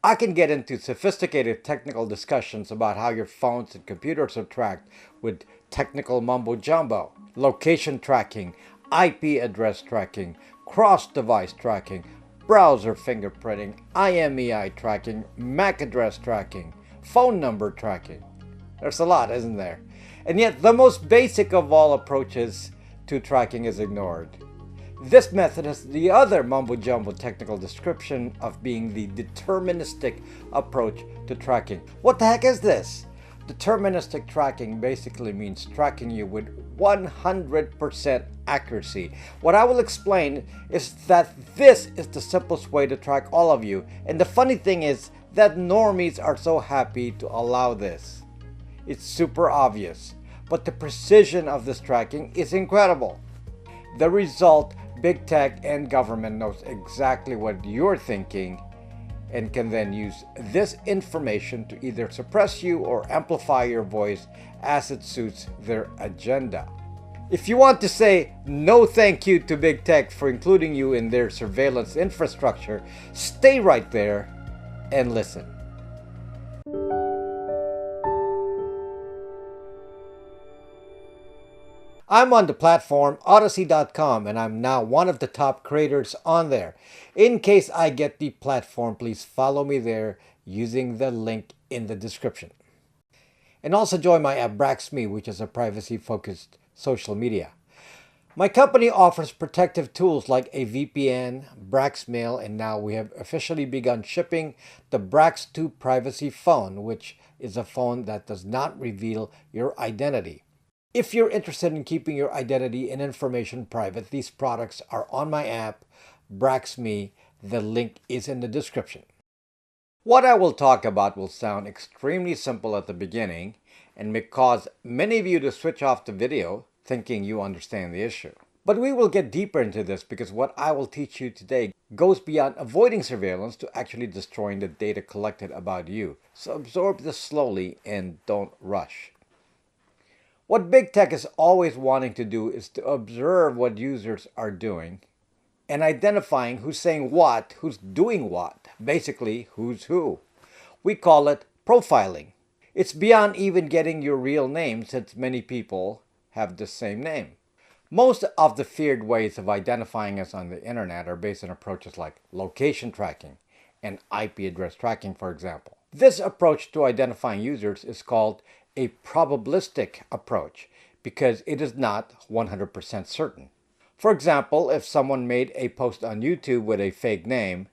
I can get into sophisticated technical discussions about how your phones and computers are tracked with technical mumbo jumbo, location tracking, IP address tracking, cross device tracking, browser fingerprinting, IMEI tracking, MAC address tracking, phone number tracking. There's a lot, isn't there? And yet, the most basic of all approaches to tracking is ignored. This method has the other mumbo-jumbo technical description of being the deterministic approach to tracking. What the heck is this? Deterministic tracking basically means tracking you with 100% accuracy. What I will explain is that this is the simplest way to track all of you, and the funny thing is that normies are so happy to allow this. It's super obvious, but the precision of this tracking is incredible. The result, big tech and government knows exactly what you're thinking and can then use this information to either suppress you or amplify your voice as it suits their agenda. If you want to say no thank you to big tech for including you in their surveillance infrastructure, stay right there and listen. I'm on the platform Odyssey.com and I'm now one of the top creators on there. In case I get the platform, please follow me there using the link in the description. And also join my app Braxmail, which is a privacy-focused social media. My company offers protective tools like a VPN, Braxmail, and now we have officially begun shipping the Brax 2 Privacy Phone, which is a phone that does not reveal your identity. If you're interested in keeping your identity and information private, these products are on my app, Braxme. The link is in the description. What I will talk about will sound extremely simple at the beginning and may cause many of you to switch off the video thinking you understand the issue. But we will get deeper into this because what I will teach you today goes beyond avoiding surveillance to actually destroying the data collected about you. So absorb this slowly and don't rush. What big tech is always wanting to do is to observe what users are doing and identifying who's saying what, who's doing what, basically who's who. We call it profiling. It's beyond even getting your real name since many people have the same name. Most of the feared ways of identifying us on the internet are based on approaches like location tracking and IP address tracking, for example. This approach to identifying users is called a probabilistic approach because it is not 100% certain. For example, if someone made a post on YouTube with a fake name,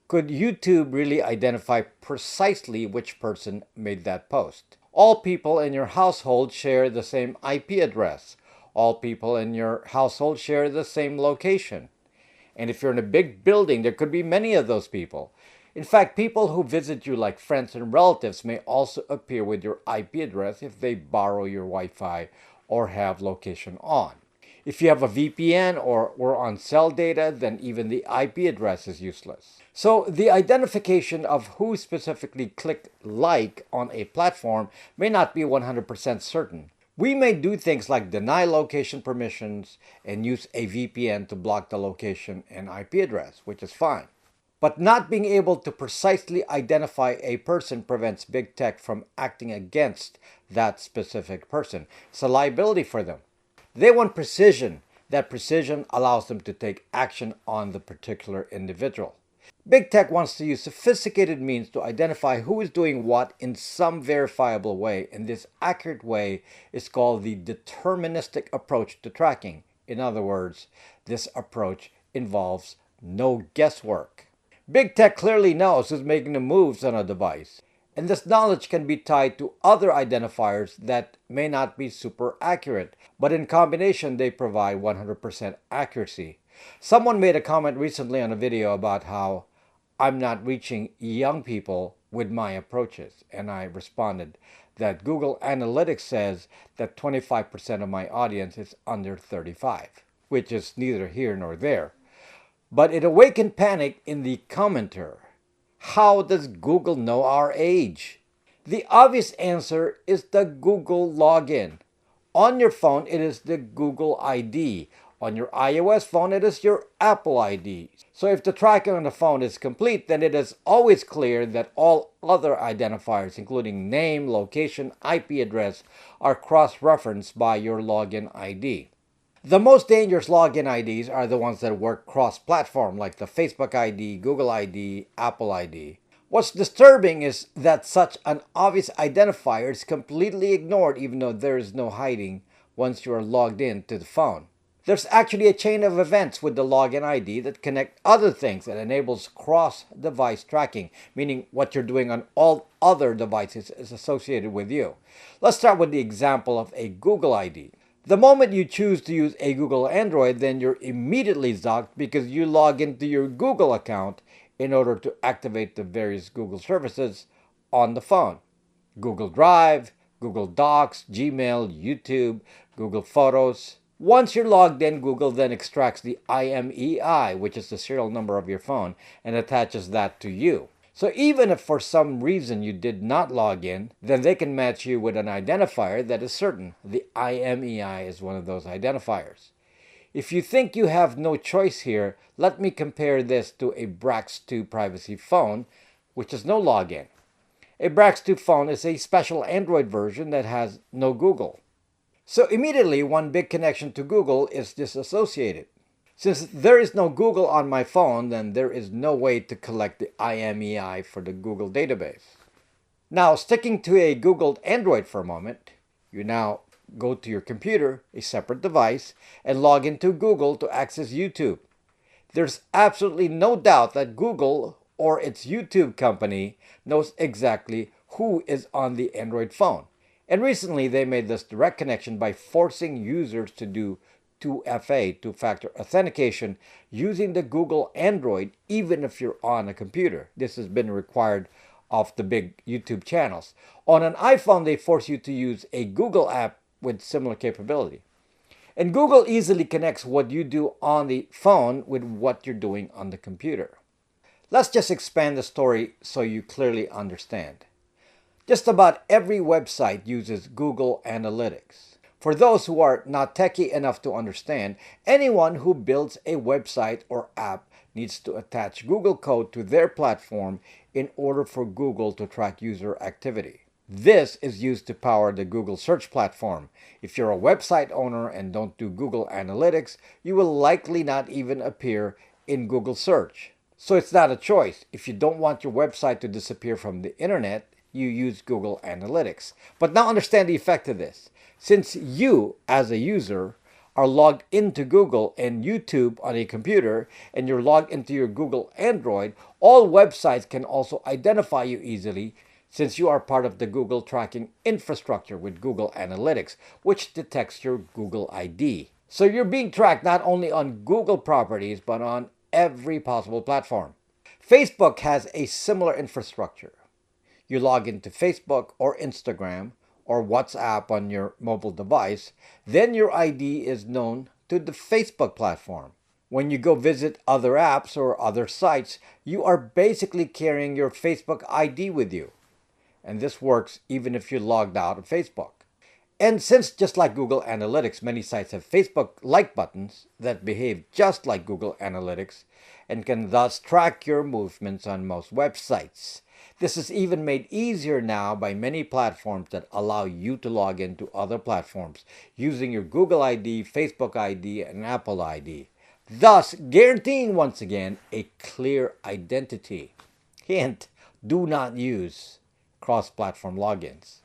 could YouTube really identify precisely which person made that post? All people in your household share the same IP address. All people in your household share the same location. And if you're in a big building, there could be many of those people. In fact, people who visit you like friends and relatives may also appear with your IP address if they borrow your Wi-Fi or have location on. If you have a VPN or were on cell data, then even the IP address is useless. So the identification of who specifically clicked like on a platform may not be 100% certain. We may do things like deny location permissions and use a VPN to block the location and IP address, which is fine. But not being able to precisely identify a person prevents big tech from acting against that specific person. It's a liability for them. They want precision. That precision allows them to take action on the particular individual. Big tech wants to use sophisticated means to identify who is doing what in some verifiable way, and this accurate way is called the deterministic approach to tracking. In other words, this approach involves no guesswork. Big tech clearly knows who's making the moves on a device, and this knowledge can be tied to other identifiers that may not be super accurate, but in combination they provide 100% accuracy. Someone made a comment recently on a video about how I'm not reaching young people with my approaches, and I responded that Google Analytics says that 25% of my audience is under 35, which is neither here nor there. But it awakened panic in the commenter. How does Google know our age? The obvious answer is the Google login. On your phone, it is the Google ID. On your iOS phone, it is your Apple ID. So if the tracking on the phone is complete, then it is always clear that all other identifiers, including name, location, IP address, are cross-referenced by your login ID. The most dangerous login IDs are the ones that work cross-platform, like the Facebook ID, Google ID, Apple ID. What's disturbing is that such an obvious identifier is completely ignored even though there is no hiding once you are logged in to the phone. There's actually a chain of events with the login ID that connect other things and enables cross-device tracking, meaning what you're doing on all other devices is associated with you. Let's start with the example of a Google ID. The moment you choose to use a Google Android, then you're immediately zonked because you log into your Google account in order to activate the various Google services on the phone. Google Drive, Google Docs, Gmail, YouTube, Google Photos. Once you're logged in, Google then extracts the IMEI, which is the serial number of your phone, and attaches that to you. So even if for some reason you did not log in, then they can match you with an identifier that is certain. The IMEI is one of those identifiers. If you think you have no choice here, let me compare this to a Brax2 privacy phone, which is no login. A Brax2 phone is a special Android version that has no Google. So immediately, one big connection to Google is disassociated. Since there is no Google on my phone, then there is no way to collect the IMEI for the Google database. Now, sticking to a Googled Android for a moment, you now go to your computer, a separate device, and log into Google to access YouTube. There's absolutely no doubt that Google or its YouTube company knows exactly who is on the Android phone. And recently, they made this direct connection by forcing users to do 2FA, two-factor authentication, using the Google Android, even if you're on a computer. This has been required of the big YouTube channels. On an iPhone, they force you to use a Google app with similar capability. And Google easily connects what you do on the phone with what you're doing on the computer. Let's just expand the story so you clearly understand. Just about every website uses Google Analytics. For those who are not techie enough to understand, anyone who builds a website or app needs to attach Google code to their platform in order for Google to track user activity. This is used to power the Google search platform. If you're a website owner and don't do Google Analytics, you will likely not even appear in Google search. So it's not a choice. If you don't want your website to disappear from the internet, you use Google Analytics. But now understand the effect of this. Since you, as a user, are logged into Google and YouTube on a computer, and you're logged into your Google Android, all websites can also identify you easily since you are part of the Google tracking infrastructure with Google Analytics, which detects your Google ID. So you're being tracked not only on Google properties, but on every possible platform. Facebook has a similar infrastructure. You log into Facebook or Instagram or WhatsApp on your mobile device, then your ID is known to the Facebook platform. When you go visit other apps or other sites, you are basically carrying your Facebook ID with you. And this works even if you're logged out of Facebook. And since, just like Google Analytics, many sites have Facebook like buttons that behave just like Google Analytics and can thus track your movements on most websites. This is even made easier now by many platforms that allow you to log into other platforms using your Google ID, Facebook ID, and Apple ID, thus guaranteeing once again a clear identity. Hint, do not use cross-platform logins.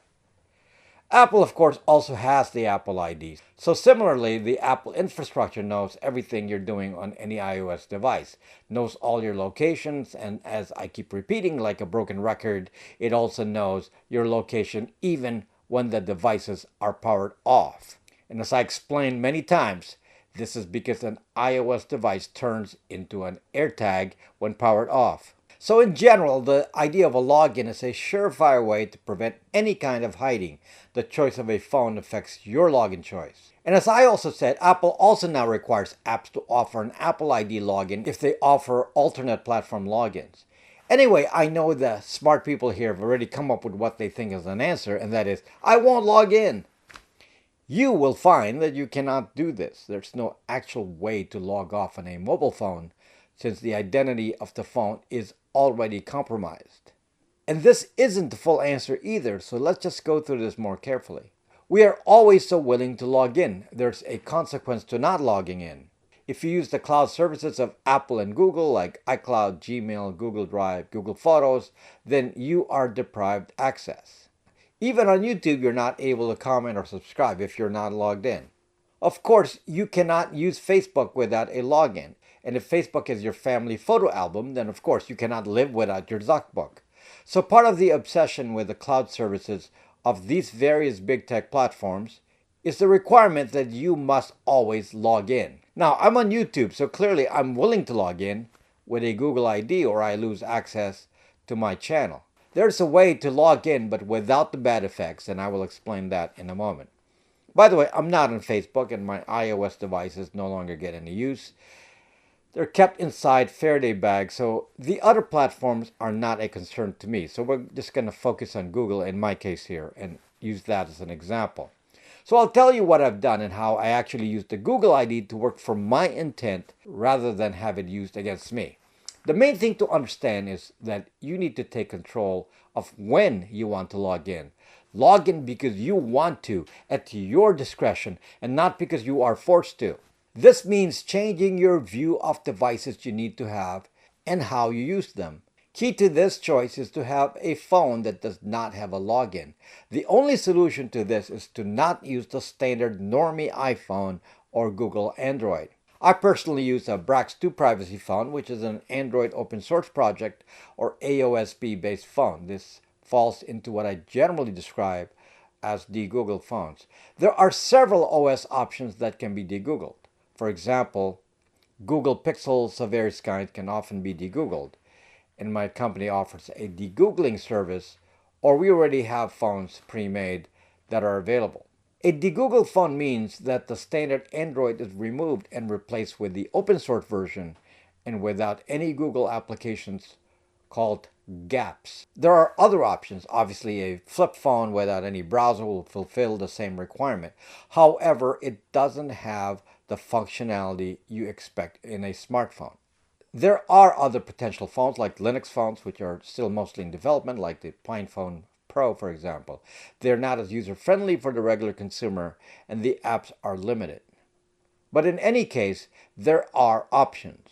Apple, of course, also has the Apple ID. So similarly, the Apple infrastructure knows everything you're doing on any iOS device, knows all your locations, and as I keep repeating like a broken record, it also knows your location even when the devices are powered off. And as I explained many times, this is because an iOS device turns into an AirTag when powered off. So in general, the idea of a login is a surefire way to prevent any kind of hiding. The choice of a phone affects your login choice. And as I also said, Apple also now requires apps to offer an Apple ID login if they offer alternate platform logins. Anyway, I know the smart people here have already come up with what they think is an answer, and that is, I won't log in. You will find that you cannot do this. There's no actual way to log off on a mobile phone since the identity of the phone is already compromised. And this isn't the full answer either, so let's just go through this more carefully. We are always so willing to log in. There's a consequence to not logging in. If you use the cloud services of Apple and Google, like iCloud, Gmail, Google Drive, Google Photos, then you are deprived access. Even on YouTube, you're not able to comment or subscribe if you're not logged in. Of course, you cannot use Facebook without a login. And if Facebook is your family photo album, then of course you cannot live without your Zuckbook. So part of the obsession with the cloud services of these various big tech platforms is the requirement that you must always log in. Now, I'm on YouTube, so clearly I'm willing to log in with a Google ID or I lose access to my channel. There's a way to log in but without the bad effects, and I will explain that in a moment. By the way, I'm not on Facebook and my iOS devices no longer get any use. They're kept inside Faraday bags, so the other platforms are not a concern to me. So we're just going to focus on Google in my case here and use that as an example. So I'll tell you what I've done and how I actually use the Google ID to work for my intent rather than have it used against me. The main thing to understand is that you need to take control of when you want to log in. Log in because you want to, at your discretion, and not because you are forced to. This means changing your view of devices you need to have and how you use them. Key to this choice is to have a phone that does not have a login. The only solution to this is to not use the standard normie iPhone or Google Android. I personally use a Brax2 privacy phone, which is an Android open source project or AOSP based phone. This falls into what I generally describe as de-Googled phones. There are several OS options that can be de-Googled. For example, Google Pixels of various kinds can often be de-Googled, and my company offers a de-Googling service, or we already have phones pre-made that are available. A de-Googled phone means that the standard Android is removed and replaced with the open source version and without any Google applications called gaps. There are other options. Obviously, a flip phone without any browser will fulfill the same requirement. However, it doesn't have the functionality you expect in a smartphone. There are other potential phones like Linux phones, which are still mostly in development, like the Pinephone Pro, for example. They're not as user-friendly for the regular consumer, and the apps are limited. But in any case, there are options.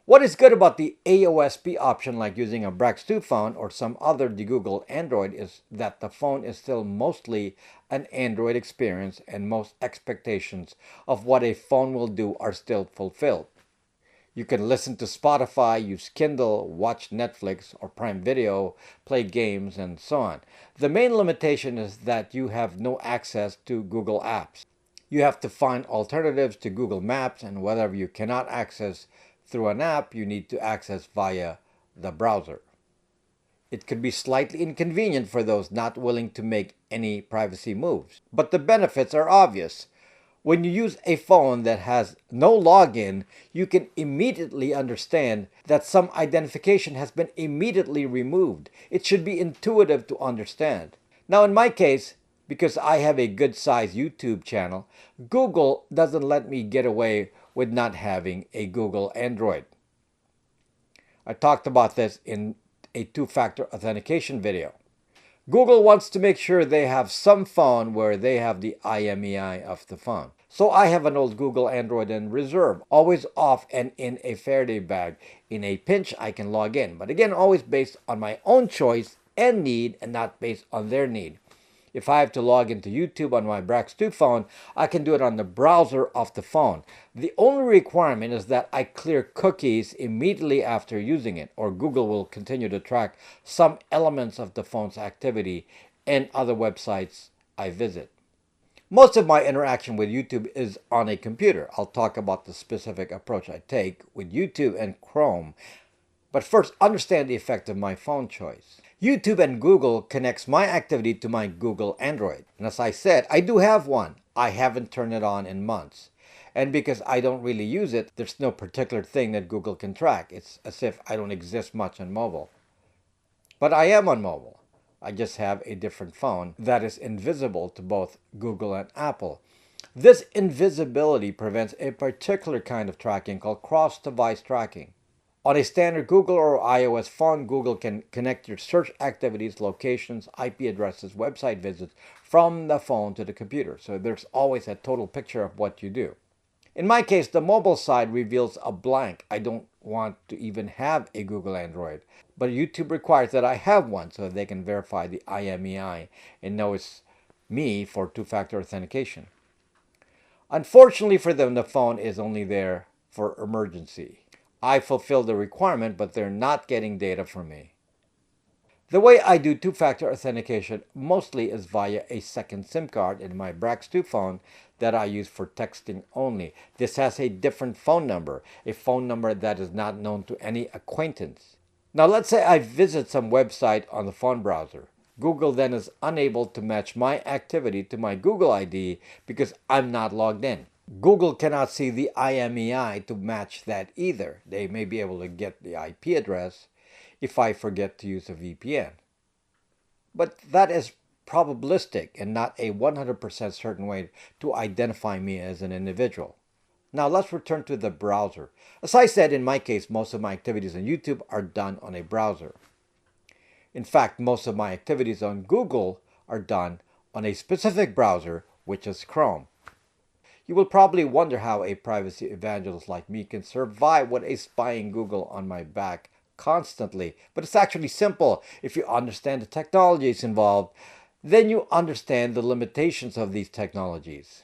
What is good about the AOSP option, like using a Brax2 phone or some other de-Googled Android, is that the phone is still mostly an Android experience and most expectations of what a phone will do are still fulfilled. You can listen to Spotify, use Kindle, watch Netflix or Prime Video, play games, and so on. The main limitation is that you have no access to Google Apps. You have to find alternatives to Google Maps, and whatever you cannot access through an app, you need to access via the browser. It could be slightly inconvenient for those not willing to make any privacy moves, but the benefits are obvious. When you use a phone that has no login, you can immediately understand that some identification has been immediately removed. It should be intuitive to understand. Now, in my case, because I have a good-sized YouTube channel, Google doesn't let me get away with not having a Google Android. I talked about this in a two-factor authentication video. Google wants to make sure they have some phone where they have the IMEI of the phone. So I have an old Google Android in reserve, always off and in a Faraday bag. In a pinch, I can log in, but again, always based on my own choice and need and not based on their need. If I have to log into YouTube on my Brax2 phone, I can do it on the browser of the phone. The only requirement is that I clear cookies immediately after using it, or Google will continue to track some elements of the phone's activity and other websites I visit. Most of my interaction with YouTube is on a computer. I'll talk about the specific approach I take with YouTube and Chrome. But first, understand the effect of my phone choice. YouTube and Google connects my activity to my Google Android. And as I said, I do have one. I haven't turned it on in months. And because I don't really use it, there's no particular thing that Google can track. It's as if I don't exist much on mobile. But I am on mobile. I just have a different phone that is invisible to both Google and Apple. This invisibility prevents a particular kind of tracking called cross-device tracking. On a standard Google or iOS phone, Google can connect your search activities, locations, IP addresses, website visits from the phone to the computer. So there's always a total picture of what you do. In my case, the mobile side reveals a blank. I don't want to even have a Google Android. But YouTube requires that I have one so they can verify the IMEI and know it's me for two-factor authentication. Unfortunately for them, the phone is only there for emergency. I fulfill the requirement, but they're not getting data from me. The way I do two-factor authentication mostly is via a second SIM card in my Brax2 phone that I use for texting only. This has a different phone number, a phone number that is not known to any acquaintance. Now let's say I visit some website on the phone browser. Google then is unable to match my activity to my Google ID because I'm not logged in. Google cannot see the IMEI to match that either. They may be able to get the IP address if I forget to use a VPN. But that is probabilistic and not a 100% certain way to identify me as an individual. Now let's return to the browser. As I said, in my case, most of my activities on YouTube are done on a browser. In fact, most of my activities on Google are done on a specific browser, which is Chrome. You will probably wonder how a privacy evangelist like me can survive with a spying Google on my back constantly. But it's actually simple. If you understand the technologies involved, then you understand the limitations of these technologies.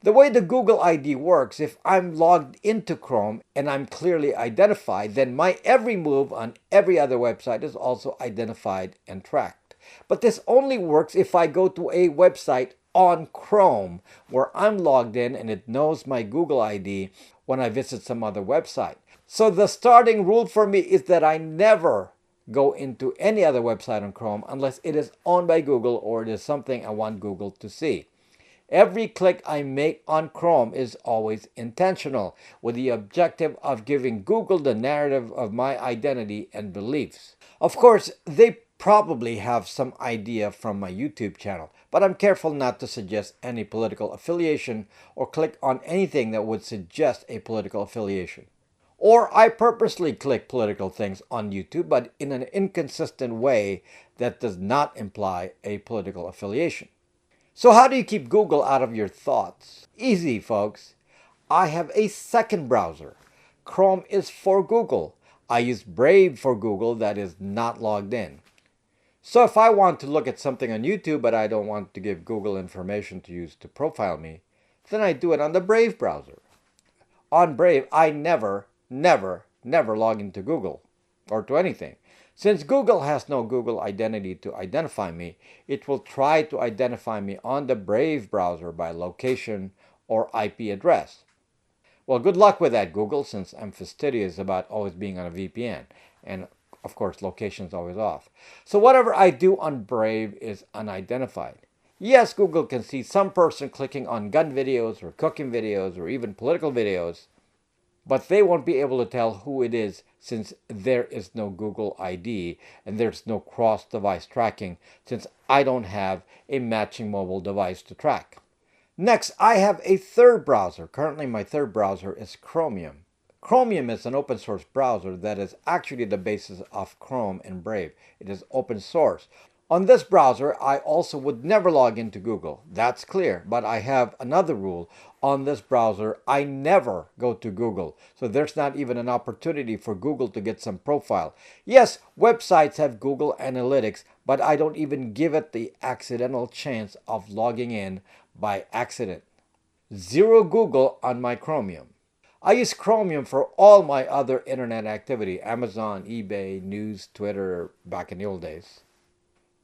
The way the Google ID works, if I'm logged into Chrome and I'm clearly identified, then my every move on every other website is also identified and tracked. But this only works if I go to a website on Chrome where I'm logged in and it knows my Google ID when I visit some other website. So the starting rule for me is that I never go into any other website on Chrome unless it is owned by Google or it is something I want Google to see. Every click I make on Chrome is always intentional, with the objective of giving Google the narrative of my identity and beliefs. Of course, they probably have some idea from my YouTube channel, but I'm careful not to suggest any political affiliation or click on anything that would suggest a political affiliation. Or I purposely click political things on YouTube, but in an inconsistent way that does not imply a political affiliation. So how do you keep Google out of your thoughts? Easy, folks. I have a second browser. Chrome is for Google. I use Brave for Google that is not logged in. So if I want to look at something on YouTube but I don't want to give Google information to use to profile me, then I do it on the Brave browser. On Brave, I never log into Google or to anything. Since Google has no Google identity to identify me, it will try to identify me on the Brave browser by location or IP address. Well, good luck with that, Google, since I'm fastidious about always being on a VPN. And of course, location is always off. So whatever I do on Brave is unidentified. Yes, Google can see some person clicking on gun videos or cooking videos or even political videos, but they won't be able to tell who it is since there is no Google ID and there's no cross-device tracking since I don't have a matching mobile device to track. Next, I have a third browser. Currently, my third browser is Chromium. Chromium is an open source browser that is actually the basis of Chrome and Brave. It is open source. On this browser, I also would never log into Google. That's clear. But I have another rule. On this browser, I never go to Google. So there's not even an opportunity for Google to get some profile. Yes, websites have Google Analytics, but I don't even give it the accidental chance of logging in by accident. Zero Google on my Chromium. I use Chromium for all my other internet activity, Amazon, eBay, news, Twitter, back in the old days,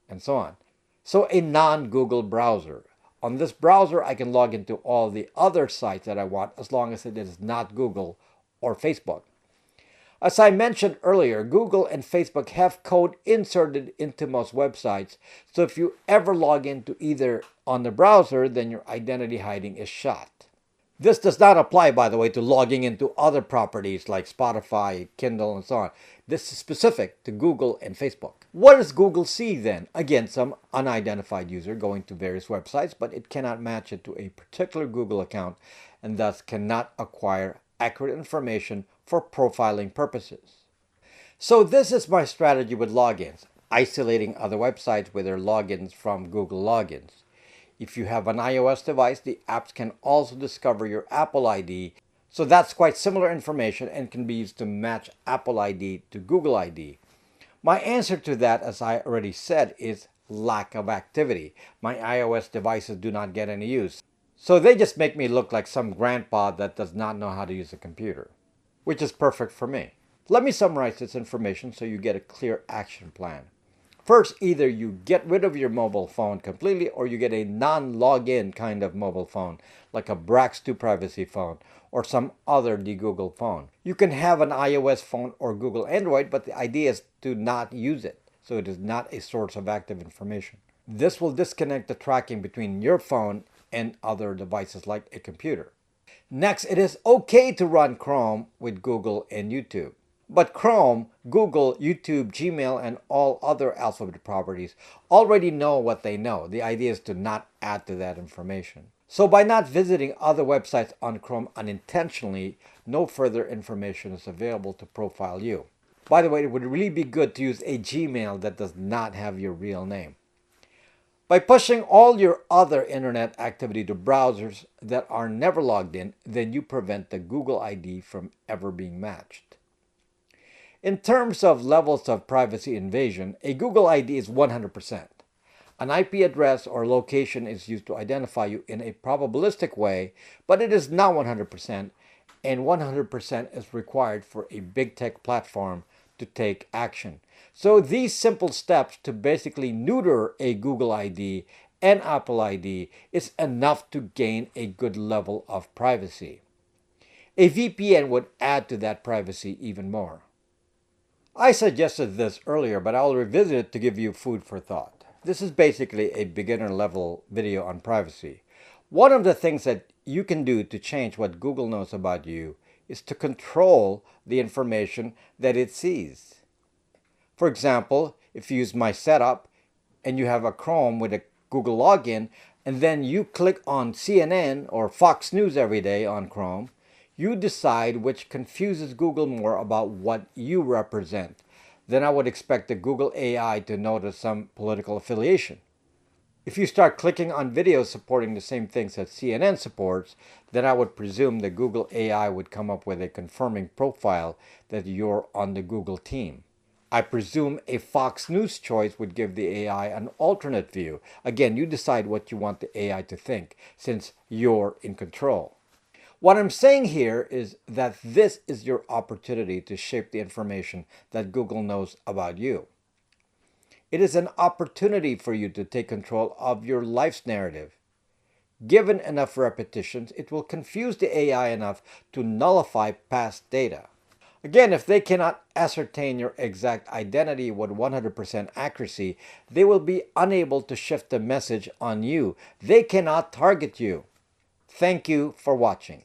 and so on. So a non-Google browser. On this browser, I can log into all the other sites that I want as long as it is not Google or Facebook. As I mentioned earlier, Google and Facebook have code inserted into most websites, so if you ever log into either on the browser, then your identity hiding is shot. This does not apply, by the way, to logging into other properties like Spotify, Kindle, and so on. This is specific to Google and Facebook. What does Google see then? Again, some unidentified user going to various websites, but it cannot match it to a particular Google account and thus cannot acquire accurate information for profiling purposes. So this is my strategy with logins, isolating other websites with their logins from Google logins. If you have an iOS device, the apps can also discover your Apple ID. So that's quite similar information and can be used to match Apple ID to Google ID. My answer to that, as I already said, is lack of activity. My iOS devices do not get any use. So they just make me look like some grandpa that does not know how to use a computer, which is perfect for me. Let me summarize this information so you get a clear action plan. First, either you get rid of your mobile phone completely or you get a non-login kind of mobile phone, like a Brax2 privacy phone or some other de-Googled phone. You can have an iOS phone or Google Android, but the idea is to not use it, so it is not a source of active information. This will disconnect the tracking between your phone and other devices like a computer. Next, it is okay to run Chrome with Google and YouTube. But Chrome, Google, YouTube, Gmail, and all other Alphabet properties already know what they know. The idea is to not add to that information. So by not visiting other websites on Chrome unintentionally, no further information is available to profile you. By the way, it would really be good to use a Gmail that does not have your real name. By pushing all your other internet activity to browsers that are never logged in, then you prevent the Google ID from ever being matched. In terms of levels of privacy invasion, a Google ID is 100%. An IP address or location is used to identify you in a probabilistic way, but it is not 100%, and 100% is required for a big tech platform to take action. So these simple steps to basically neuter a Google ID and Apple ID is enough to gain a good level of privacy. A VPN would add to that privacy even more. I suggested this earlier, but I'll revisit it to give you food for thought. This is basically a beginner level video on privacy. One of the things that you can do to change what Google knows about you is to control the information that it sees. For example, if you use My Setup and you have a Chrome with a Google login, and then you click on CNN or Fox News every day on Chrome, you decide which confuses Google more about what you represent. Then I would expect the Google AI to notice some political affiliation. If you start clicking on videos supporting the same things that CNN supports, then I would presume the Google AI would come up with a confirming profile that you're on the Google team. I presume a Fox News choice would give the AI an alternate view. Again, you decide what you want the AI to think, since you're in control. What I'm saying here is that this is your opportunity to shape the information that Google knows about you. It is an opportunity for you to take control of your life's narrative. Given enough repetitions, it will confuse the AI enough to nullify past data. Again, if they cannot ascertain your exact identity with 100% accuracy, they will be unable to shift the message on you. They cannot target you. Thank you for watching.